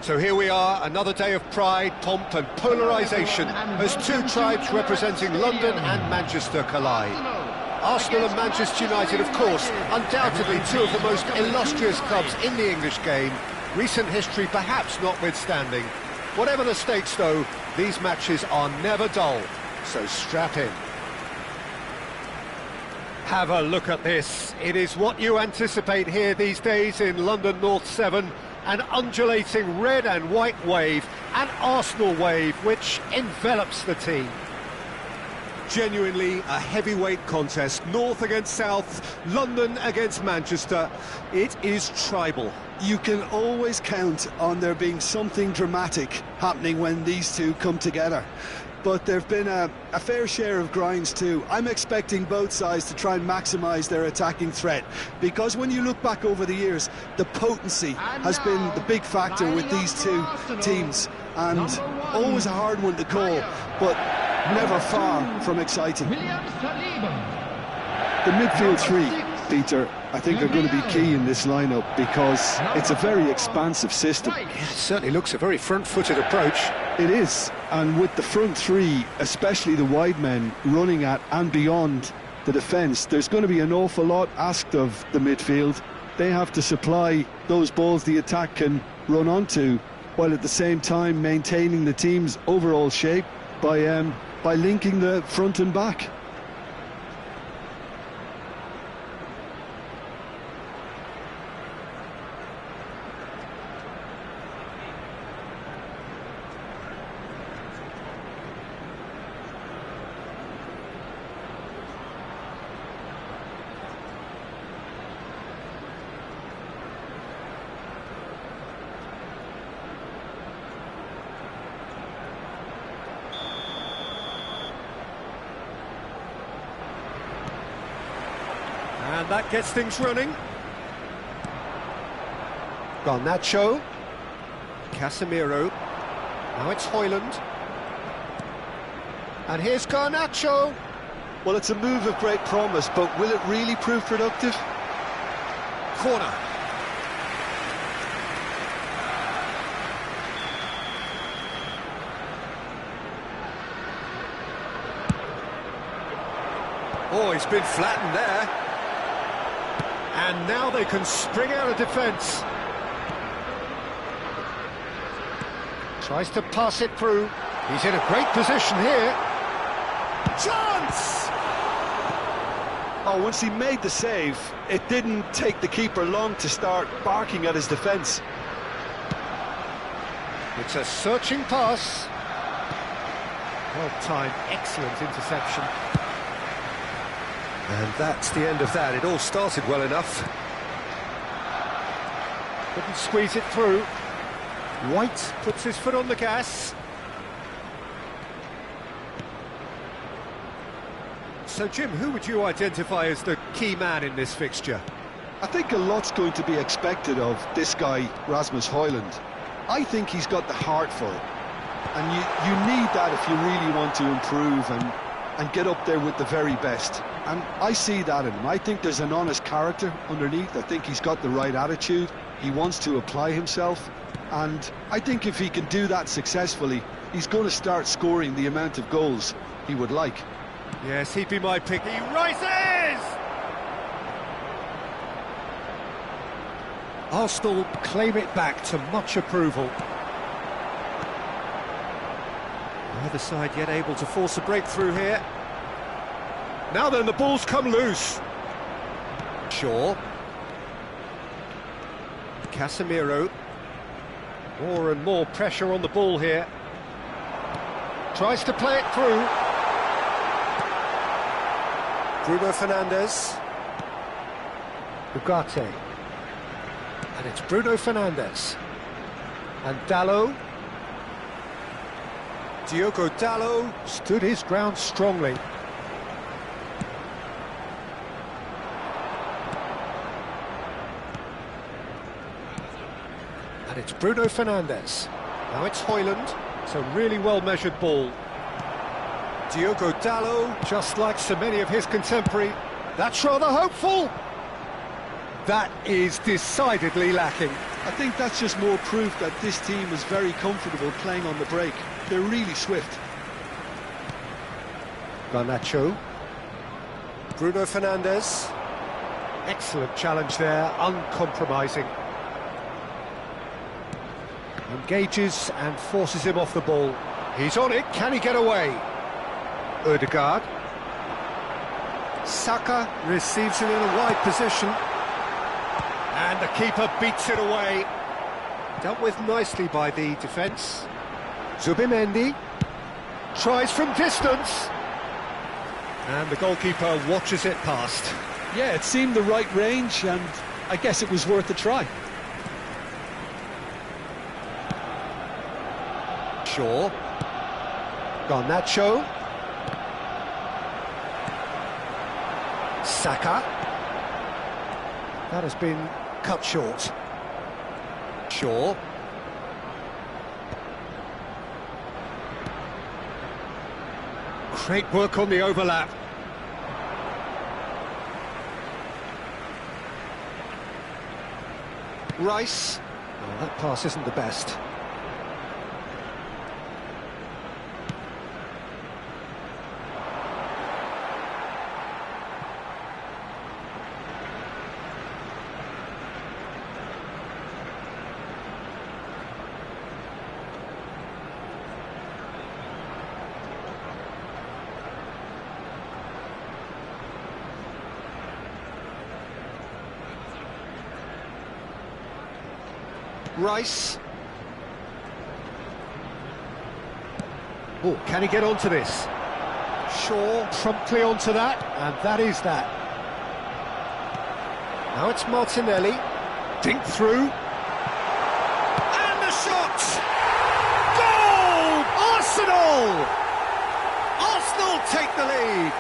So here we are, another day of pride, pomp and polarisation as two tribes representing London and Manchester collide. Arsenal and Manchester United, of course, undoubtedly two of the most illustrious clubs in the English game, recent history perhaps notwithstanding. Whatever the stakes though, these matches are never dull, so strap in. Have a look at this. It is what you anticipate here these days in London North 7. An undulating red and white wave, an Arsenal wave which envelops the team. Genuinely a heavyweight contest, North against South, London against Manchester. It is tribal. You can always count on there being something dramatic happening when these two come together. But there have been a fair share of grinds too. I'm expecting both sides to try and maximise their attacking threat, because when you look back over the years, the potency has been the big factor with these two teams, and always a hard one to call, but never far from exciting. The midfield three, Peter, I think are going to be key in this lineup, because it's a very expansive system. Yeah, it certainly looks a very front-footed approach. It is, and with the front three, especially the wide men, running at and beyond the defence, there's going to be an awful lot asked of the midfield. They have to supply those balls the attack can run onto, while at the same time maintaining the team's overall shape by linking the front and back. And that gets things running. Garnacho. Casemiro. Now it's Højlund. And here's Garnacho. Well, it's a move of great promise, but will it really prove productive? Corner. Oh, he's been flattened there. And now they can spring out of defence. Tries to pass it through. He's in a great position here. Chance! Oh, once he made the save, it didn't take the keeper long to start barking at his defence. It's a searching pass. Well-timed, excellent interception. And that's the end of that. It all started well enough. Couldn't squeeze it through. White puts his foot on the gas. So, Jim, who would you identify as the key man in this fixture? I think a lot's going to be expected of this guy, Rasmus Højlund. I think he's got the heart for it. And you need that if you really want to improve and get up there with the very best. And I see that in him. I think there's an honest character underneath. I think he's got the right attitude. He wants to apply himself. And I think if he can do that successfully, he's going to start scoring the amount of goals he would like. Yes, he'd be my pick. He rises! Arsenal claim it back to much approval. Neither side yet able to force a breakthrough here. Now then, the ball's come loose. Shaw. Casemiro. More and more pressure on the ball here. Tries to play it through. Bruno Fernandes. Ugarte. And it's Bruno Fernandes. And Dalot. Diogo Dalot stood his ground strongly. And it's Bruno Fernandes. Now it's Højlund. It's a really well-measured ball. Diogo Dalot, just like so many of his contemporary. That's rather hopeful. That is decidedly lacking. I think that's just more proof that this team is very comfortable playing on the break. They're really swift. Garnacho. Bruno Fernandes. Excellent challenge there, uncompromising. Engages and forces him off the ball. He's on it, can he get away? Ødegaard. Saka receives it in a wide position. And the keeper beats it away. Dealt with nicely by the defence. Zubimendi tries from distance. And the goalkeeper watches it past. Yeah, it seemed the right range, and I guess it was worth a try. Shaw. Garnacho. Saka. That has been cut short. Shaw. Great work on the overlap. Rice. Oh, that pass isn't the best. Rice. Oh, can he get onto this? Shaw promptly onto that, and that is that. Now it's Martinelli. Dink through. And the shot! Goal! Arsenal! Arsenal take the lead.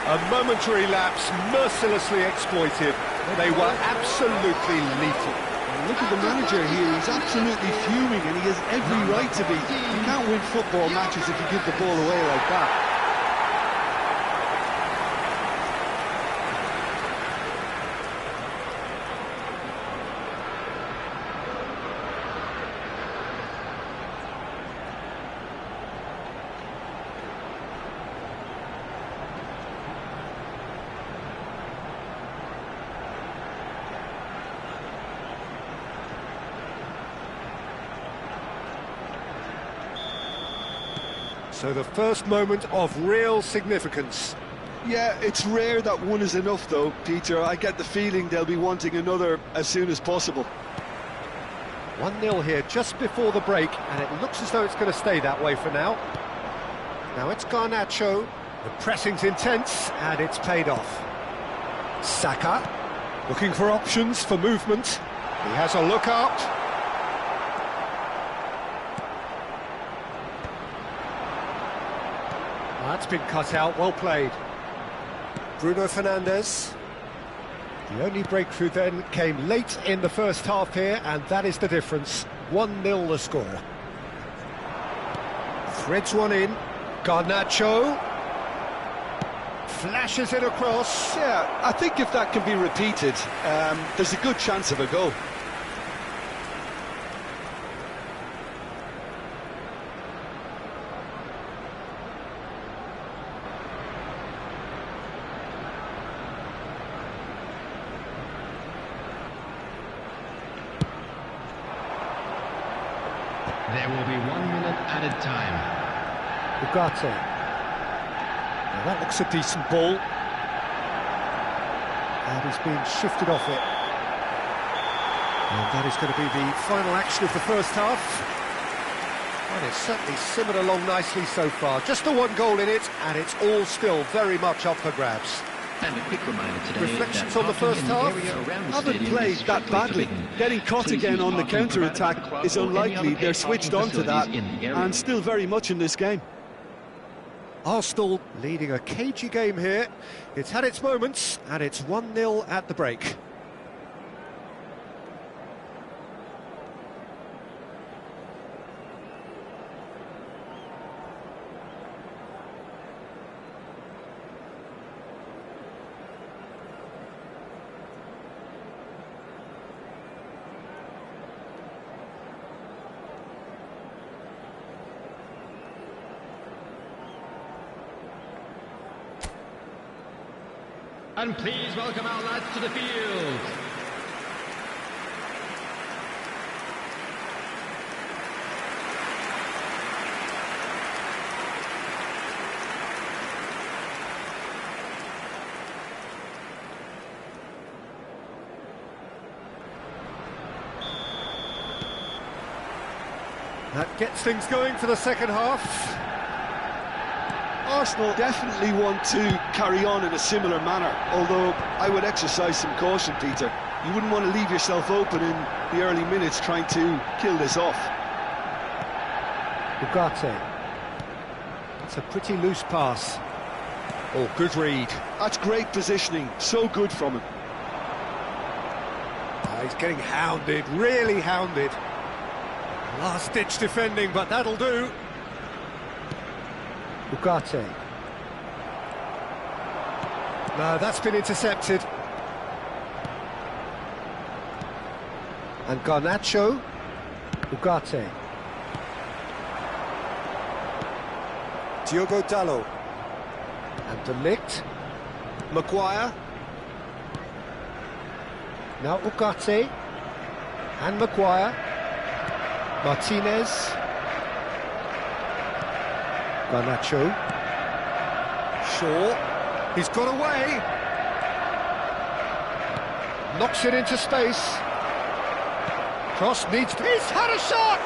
A momentary lapse, mercilessly exploited. They were absolutely lethal. And look at the manager here, he's absolutely fuming, and he has every right to be. You can't win football matches if you give the ball away like that. So the first moment of real significance. Yeah, it's rare that one is enough though, Peter. I get the feeling they'll be wanting another as soon as possible. 1-0 here just before the break, and it looks as though it's going to stay that way for now. Now it's Garnacho. The pressing's intense, and it's paid off. Saka, looking for options for movement. He has a look out. That's been cut out, well played. Bruno Fernandes. The only breakthrough then came late in the first half here, and that is the difference. 1-0 the score. Threads one in. Garnacho. Flashes it across. Yeah, I think if that can be repeated, there's a good chance of a goal. There will be 1 minute added time. Ugarte. Now that looks a decent ball. And he's being shifted off it. And that is going to be the final action of the first half. And it's certainly simmered along nicely so far. Just the one goal in it, and it's all still very much up for grabs. And a quick reminder today. Reflections on the first half? Haven't played that badly. Getting caught again on the counter-attack is unlikely. They're switched on to that, and still very much in this game. Arsenal leading a cagey game here. It's had its moments, and it's 1-0 at the break. And please welcome our lads to the field. That gets things going for the second half. Arsenal definitely want to carry on in a similar manner, although I would exercise some caution, Peter. You wouldn't want to leave yourself open in the early minutes trying to kill this off. Ugarte. It's a pretty loose pass. Oh, good read. That's great positioning, so good from him. Oh, he's getting hounded, really hounded. Last-ditch defending, but that'll do. Ugarte. No, that's been intercepted. And Garnacho. Ugarte. Diogo Dalot. And De Ligt. Maguire. Now Ugarte. And Maguire. Martinez. Garnacho. Shaw. He's got away. Knocks it into space. Cross needs to... He's had a shot!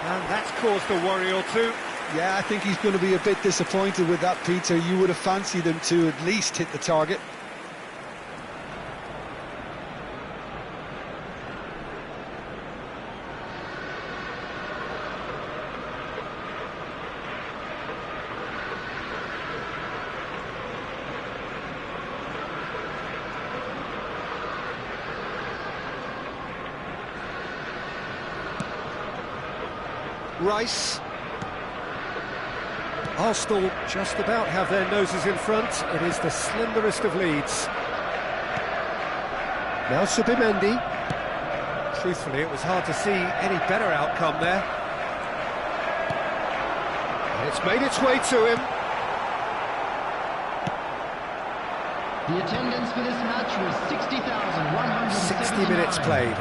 And that's caused a worry or two. Yeah, I think he's going to be a bit disappointed with that, Peter. You would have fancied him to at least hit the target. Rice. Arsenal just about have their noses in front. It is the slenderest of leads. Now Subimendi. Truthfully, it was hard to see any better outcome there. And it's made its way to him. The attendance for this match was 60,160. 60 minutes played.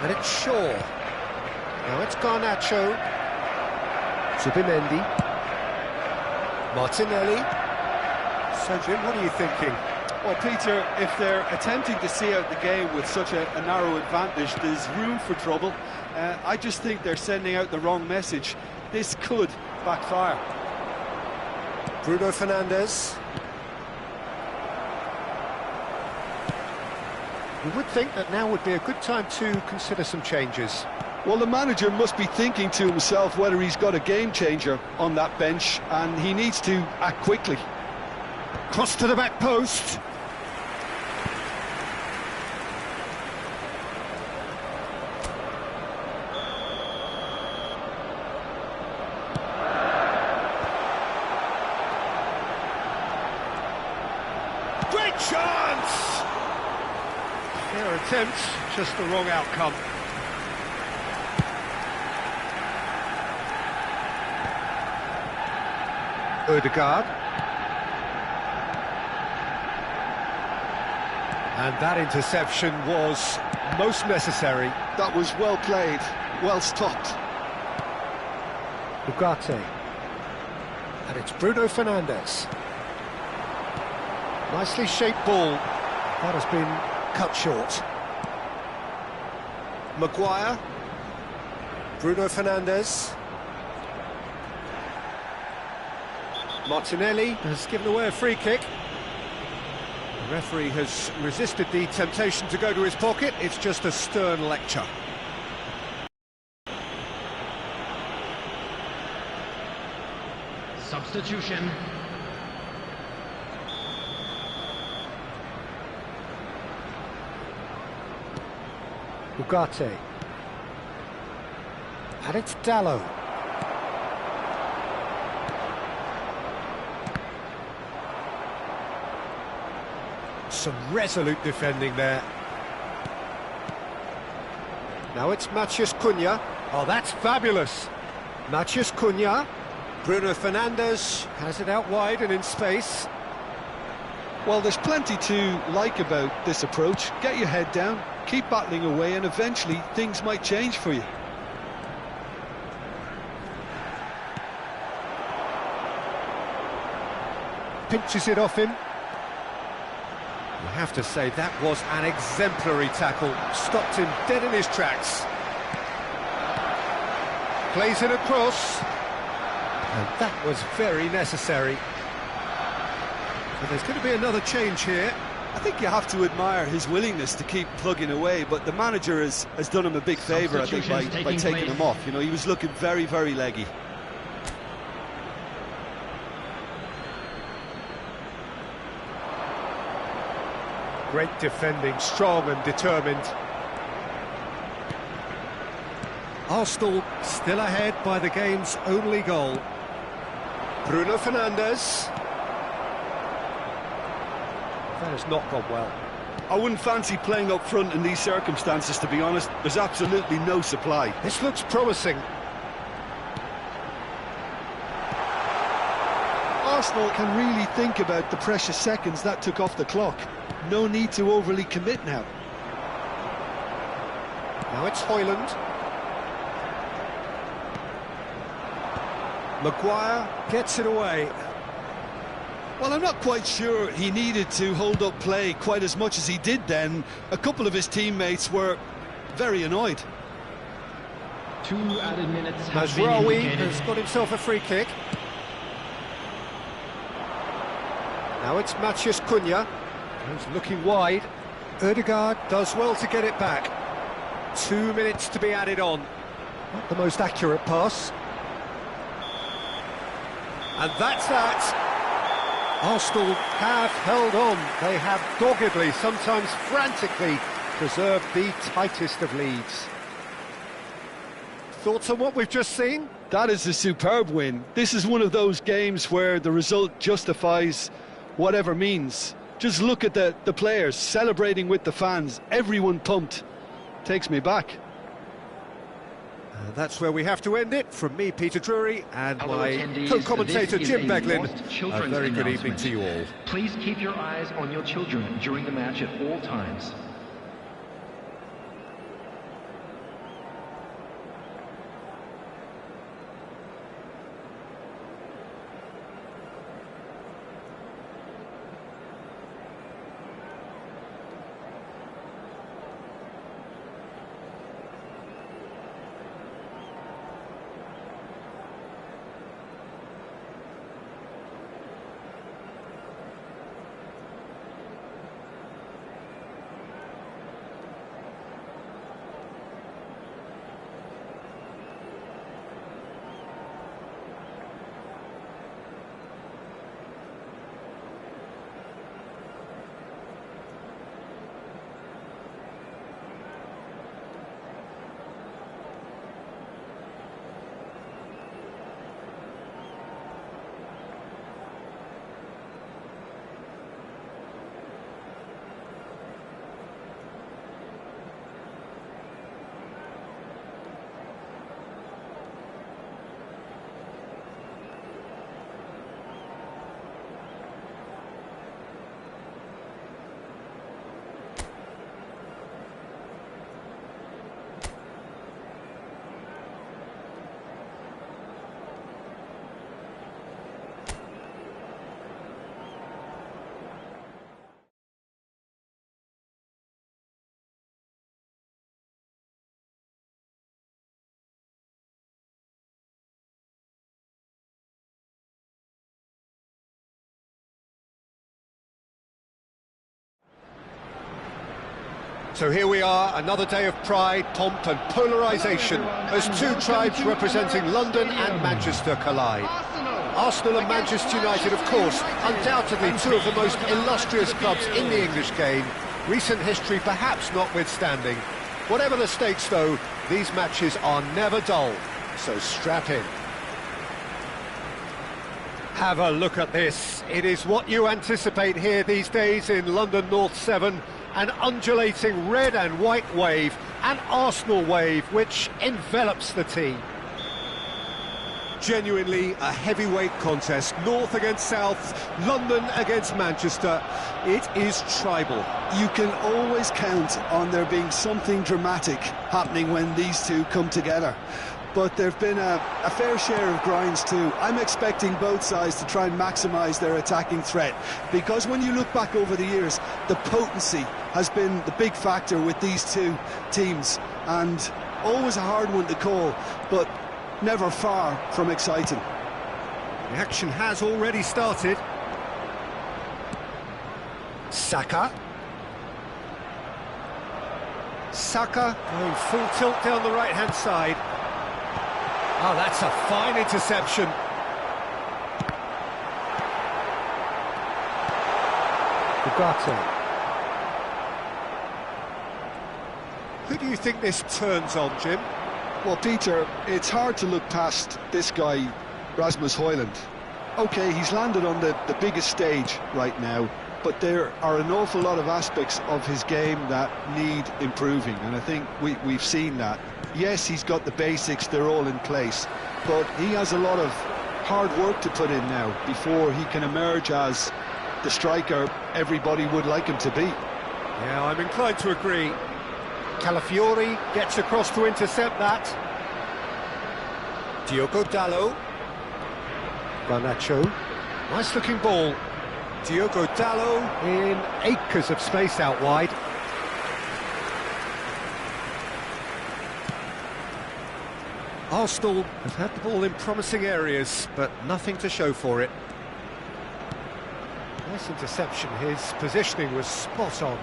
And it's Shaw. Now it's Garnacho. Subimendi. Martinelli. So, Jim, what are you thinking? Well, Peter, if they're attempting to see out the game with such a narrow advantage, there's room for trouble. I just think they're sending out the wrong message. This could backfire. Bruno Fernandes. You would think that now would be a good time to consider some changes. Well, the manager must be thinking to himself whether he's got a game changer on that bench, and he needs to act quickly. Cross to the back post. Great chance! Fair attempt, just the wrong outcome. Odegaard. And that interception was most necessary. That was well played, well stopped. Ugarte. And it's Bruno Fernandes. Nicely shaped ball. That has been cut short. Maguire. Bruno Fernandes. Martinelli has given away a free kick. The referee has resisted the temptation to go to his pocket. It's just a stern lecture. Substitution. Ugarte. And it's Dalot. Some resolute defending there. Now it's Matheus Cunha. Oh, that's fabulous. Matheus Cunha. Bruno Fernandes has it out wide and in space. Well, there's plenty to like about this approach. Get your head down, keep battling away, and eventually things might change for you. Pinches it off him. You have to say that was an exemplary tackle. Stopped him dead in his tracks. Plays it across. And that was very necessary. So there's going to be another change here. I think you have to admire his willingness to keep plugging away, but the manager has done him a big favour, I think, by taking him off. You know, he was looking very, very leggy. Great defending, strong and determined. Arsenal still ahead by the game's only goal. Bruno Fernandes. That has not gone well. I wouldn't fancy playing up front in these circumstances, to be honest. There's absolutely no supply. This looks promising. Arsenal can really think about the precious seconds that took off the clock. No need to overly commit now. Now it's Højlund. Maguire gets it away. Well, I'm not quite sure he needed to hold up play quite as much as he did then. A couple of his teammates were very annoyed. 2 added minutes have been Mazraoui indicated. has got himself a free kick. Now it's Matheus Cunha. He's looking wide. Ødegaard does well to get it back. 2 minutes to be added on. Not the most accurate pass. And that's that. Arsenal have held on. They have doggedly, sometimes frantically, preserved the tightest of leads. Thoughts on what we've just seen? That is a superb win. This is one of those games where the result justifies whatever means. Just look at the players celebrating with the fans. Everyone pumped. Takes me back. That's where we have to end it. From me, Peter Drury, and Hello, my attendees. co-commentator, This is Jim a Beglin. lost A children's very good evening announcement. to you all. Please keep your eyes on your children during the match at all times. So here we are, another day of pride, pomp and polarisation as two tribes representing London and Manchester collide. Arsenal and Manchester United, of course, undoubtedly two of the most illustrious clubs in the English game, recent history perhaps notwithstanding. Whatever the stakes, though, these matches are never dull, so strap in. Have a look at this. It is what you anticipate here these days in London North 7, an undulating red and white wave, an Arsenal wave which envelops the team. genuinely a heavyweight contest. North against South, London against Manchester. It is tribal. You can always count on there being something dramatic happening when these two come together. But there have been a fair share of grinds too. I'm expecting both sides to try and maximise their attacking threat, because when you look back over the years, the potency has been the big factor with these two teams, and always a hard one to call, but never far from exciting. The action has already started. Saka. Saka going full tilt down the right-hand side. Oh, that's a fine interception. Ugarte. Who do you think this turns on, Jim? Well, Peter, it's hard to look past this guy, Rasmus Højlund. OK, he's landed on the biggest stage right now, but there are an awful lot of aspects of his game that need improving, and I think we've seen that. Yes, he's got the basics, they're all in place, but he has a lot of hard work to put in now before he can emerge as the striker everybody would like him to be. Yeah, I'm inclined to agree. Calafiori gets across to intercept that. Diogo Dalot. Garnacho. Nice looking ball. Diogo Dalot in acres of space out wide. Arsenal have had the ball in promising areas, but nothing to show for it. Nice interception, his positioning was spot on.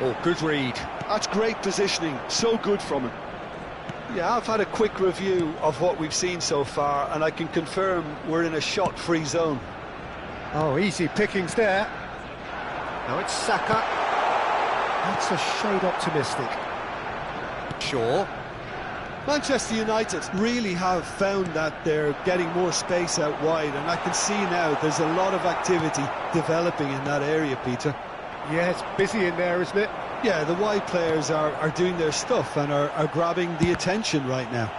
Oh, good read. That's great positioning, so good from him. Yeah, I've had a quick review of what we've seen so far, and I can confirm we're in a shot-free zone. Oh, easy pickings there. Now it's Saka. That's a shade optimistic. Shaw. Manchester United really have found that they're getting more space out wide, and I can see now there's a lot of activity developing in that area, Peter. Yeah, it's busy in there, isn't it? Yeah, the wide players are doing their stuff and are grabbing the attention right now.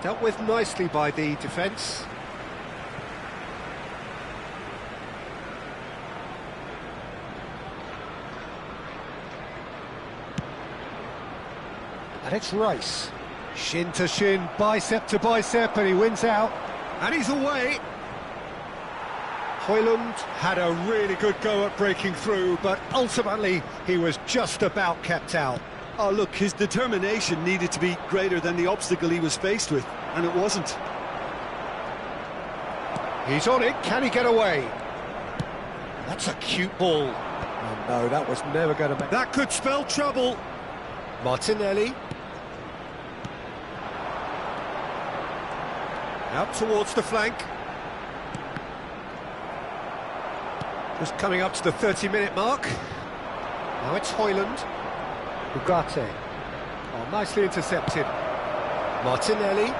Dealt with nicely by the defence. And it's Rice. Shin to shin, bicep to bicep, and he wins out. And he's away. Højlund had a really good go at breaking through, but ultimately he was just about kept out. Oh, look, his determination needed to be greater than the obstacle he was faced with, and it wasn't. He's on it, can he get away? That's a cute ball. Oh no, that was never going to make... That could spell trouble. Martinelli. Out towards the flank. Just coming up to the 30-minute mark. Now it's Højlund. Ugarte. Oh, nicely intercepted. Martinelli.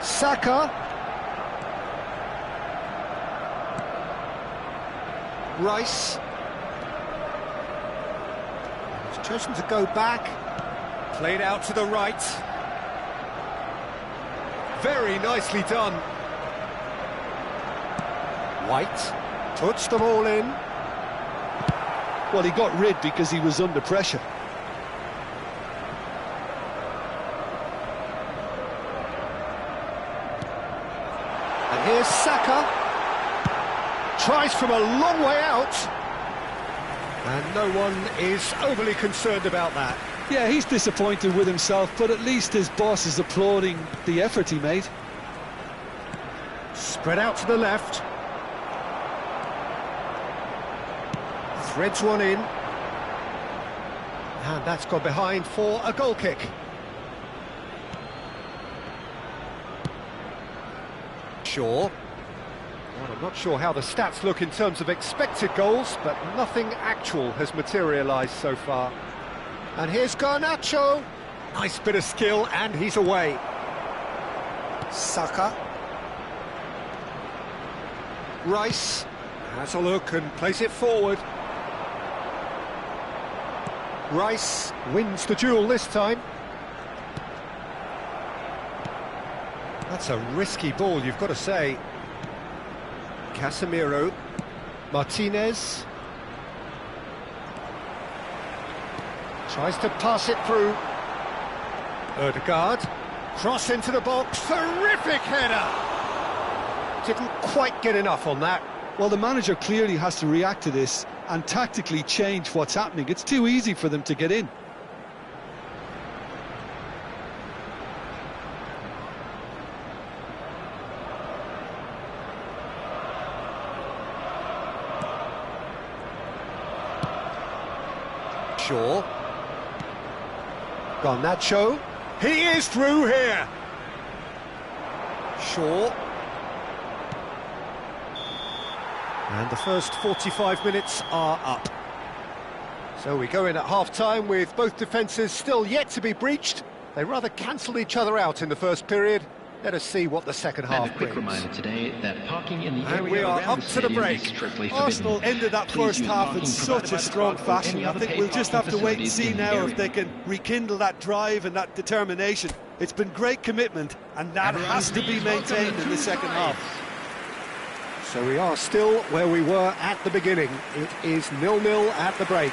Saka. Rice. He's chosen to go back. Played out to the right. Very nicely done. White puts them all in. Well, he got rid because he was under pressure. And here's Saka. Tries from a long way out. And no one is overly concerned about that. Yeah, he's disappointed with himself, but at least his boss is applauding the effort he made. Spread out to the left. Threads one in. And that's gone behind for a goal kick. Shaw. Well, I'm not sure how the stats look in terms of expected goals, but nothing actual has materialised so far. And here's Garnacho. Nice bit of skill, and he's away. Saka. Rice has a look and plays it forward. Rice wins the duel this time. That's a risky ball, you've got to say. Casemiro. Martinez. Tries to pass it through. Ødegaard. Cross into the box. Terrific header! Didn't quite get enough on that. Well, the manager clearly has to react to this and tactically change what's happening. It's too easy for them to get in. Shaw. Garnacho. He is through here. Shaw. And the first 45 minutes are up. So we go in at half-time with both defences still yet to be breached. They rather cancelled each other out in the first period. Let us see what the second half And a quick brings. reminder today that parking in the And area we are around up the to the stadium break. is strictly Arsenal forbidden. ended that Please first use half in parking such provided a by the strong club or fashion. any I other think paid we'll just parking have to wait and facilities see in the now if area. they can rekindle that drive and that determination. It's been great commitment, and that has to be maintained in the second half. So we are still where we were at the beginning. It is 0-0 at the break.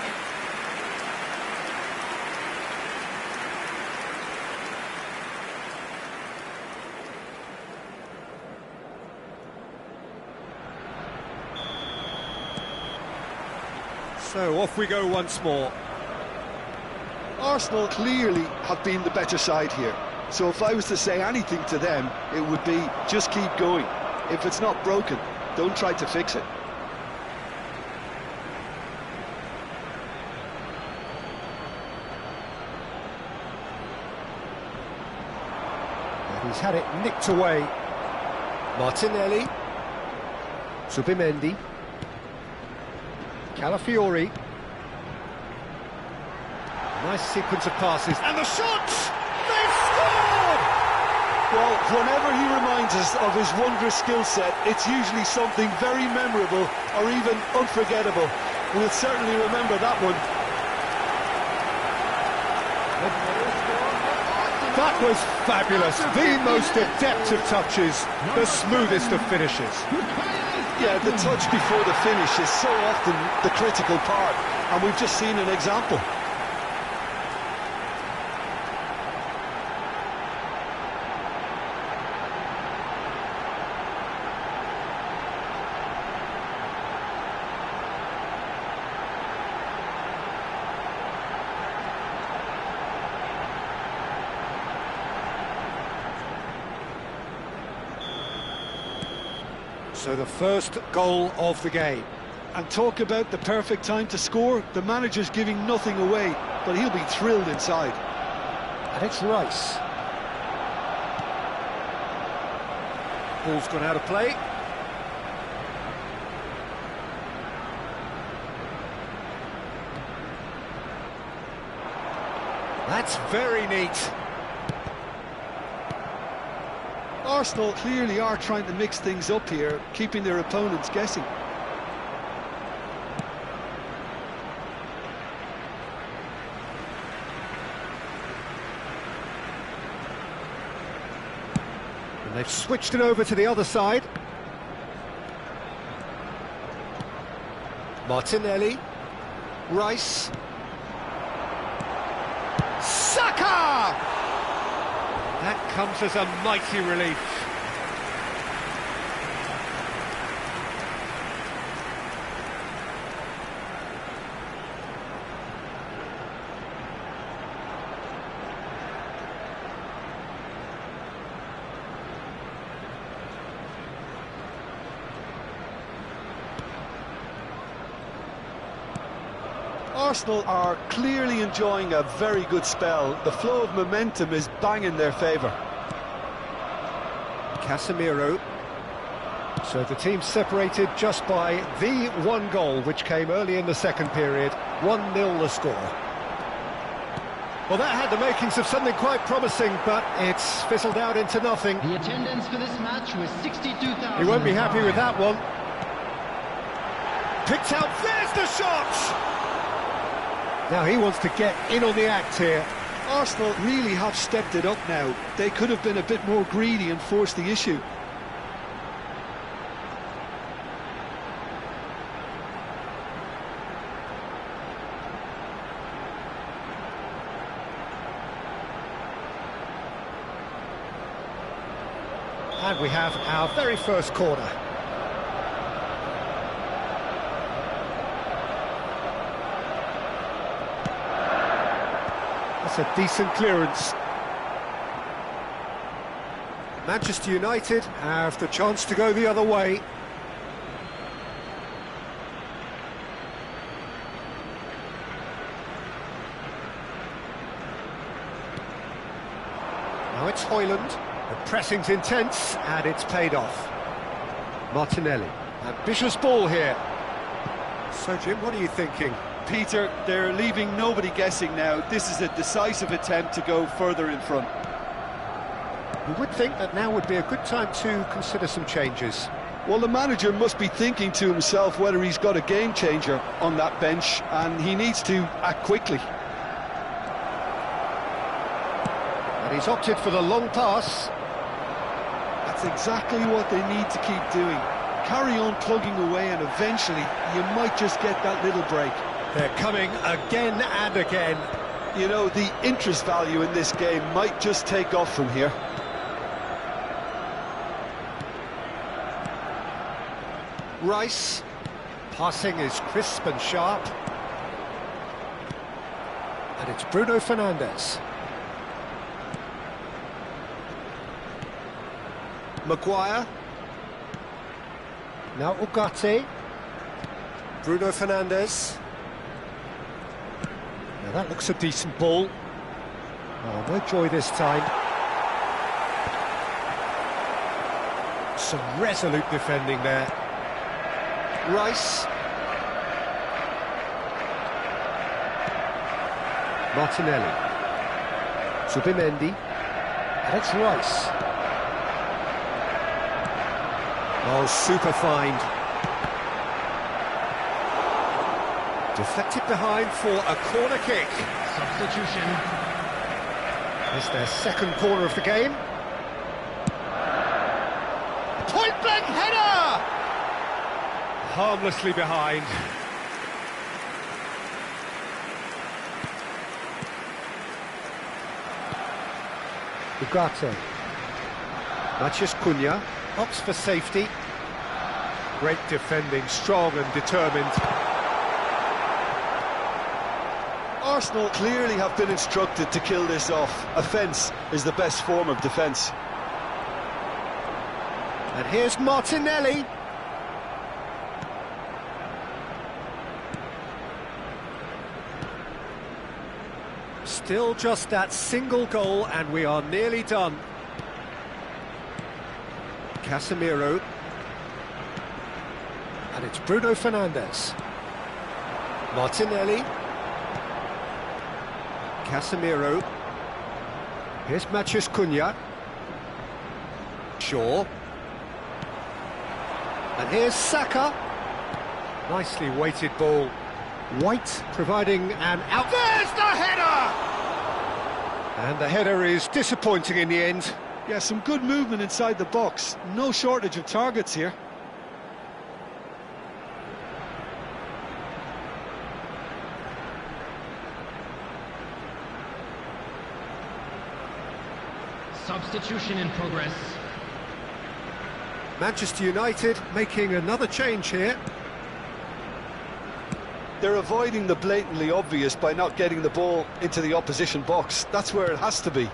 So off we go once more. Arsenal clearly have been the better side here. So if I was to say anything to them, it would be just keep going. If it's not broken, don't try to fix it. And he's had it nicked away. Martinelli. Zubimendi. Calafiori. Nice sequence of passes. And the shots! They've scored! Well, whenever he reminds us of his wondrous skill set, it's usually something very memorable or even unforgettable. We'll certainly remember that one. That was fabulous. The most adept of touches, the smoothest of finishes. Yeah, the touch before the finish is so often the critical part, and we've just seen an example. So the first goal of the game. And talk about the perfect time to score. The manager's giving nothing away, but he'll be thrilled inside. And it's Rice. Ball's gone out of play. That's very neat. Arsenal clearly are trying to mix things up here, keeping their opponents guessing. And they've switched it over to the other side. Martinelli. Rice. Saka! That comes as a mighty relief. Arsenal are clearly enjoying a very good spell. The flow of momentum is bang in their favour. Casemiro. So the team separated just by the one goal, which came early in the second period. 1-0 the score. Well, that had the makings of something quite promising, but it's fizzled out into nothing. The attendance for this match was 62,000. He won't be happy with that one. Picked out, there's the shot! Now he wants to get in on the act here. Arsenal really have stepped it up now. They could have been a bit more greedy and forced the issue. And we have our very first corner. That's a decent clearance. Manchester United have the chance to go the other way. Now it's Højlund. The pressing's intense, and it's paid off. Martinelli. Ambitious ball here. So, Jim, what are you thinking? Peter, they're leaving nobody guessing now. This is a decisive attempt to go further in front. You would think that now would be a good time to consider some changes. Well, the manager must be thinking to himself whether he's got a game changer on that bench, and he needs to act quickly. And he's opted for the long pass. That's exactly what they need to keep doing. Carry on plugging away, and eventually you might just get that little break. They're coming again and again. You know, the interest value in this game might just take off from here. Rice. Passing is crisp and sharp. And it's Bruno Fernandes. Maguire. Now Ugarte. Bruno Fernandes. Now that looks a decent ball. Oh, no joy this time. Some resolute defending there. Rice. Martinelli. Zubimendi. And it's Rice. Oh, super find. Deflected behind for a corner kick. Substitution. It's their second corner of the game. Point blank header! Harmlessly behind. Ugarte. Matheus Cunha opts for safety. Great defending, strong and determined. Arsenal clearly have been instructed to kill this off. Offence is the best form of defence. And here's Martinelli. Still just that single goal and we are nearly done. Casemiro. And it's Bruno Fernandes. Martinelli. Casemiro. Here's Matheus Cunha. Shaw. And here's Saka. Nicely weighted ball. White providing an out. There's the header! And the header is disappointing in the end. Yeah, some good movement inside the box. No shortage of targets here. Substitution in progress. Manchester United making another change here. They're avoiding the blatantly obvious by not getting the ball into the opposition box. That's where it has to be.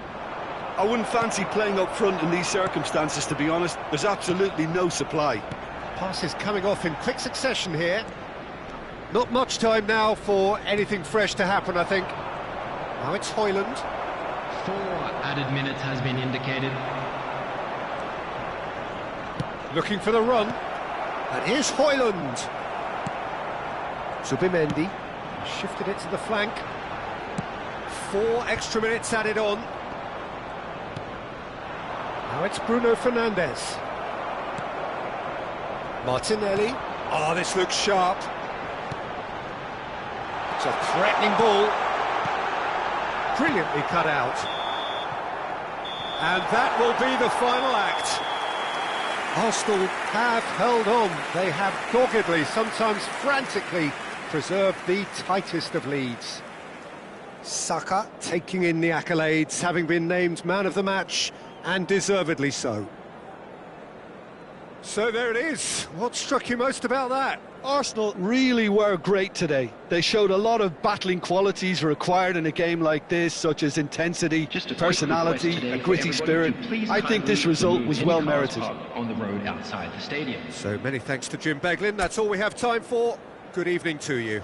I wouldn't fancy playing up front in these circumstances, to be honest. There's absolutely no supply. Pass is coming off in quick succession here. Not much time now for anything fresh to happen, I think. Now it's Højlund. 4 added minutes has been indicated. Looking for the run. And here's Højlund. Zubimendi. Shifted it to the flank. 4 extra minutes added on. Now it's Bruno Fernandes. Martinelli. Oh, this looks sharp. It's a threatening ball. Brilliantly cut out. And that will be the final act. Arsenal have held on. They have doggedly, sometimes frantically, preserved the tightest of leads. Saka taking in the accolades, having been named man of the match, and deservedly so. So there it is. What struck you most about that? Arsenal really were great today. They showed a lot of battling qualities required in a game like this, such as intensity, personality, a gritty spirit. I think this result was well merited. On the road outside the stadium. So many thanks to Jim Beglin. That's all we have time for. Good evening to you.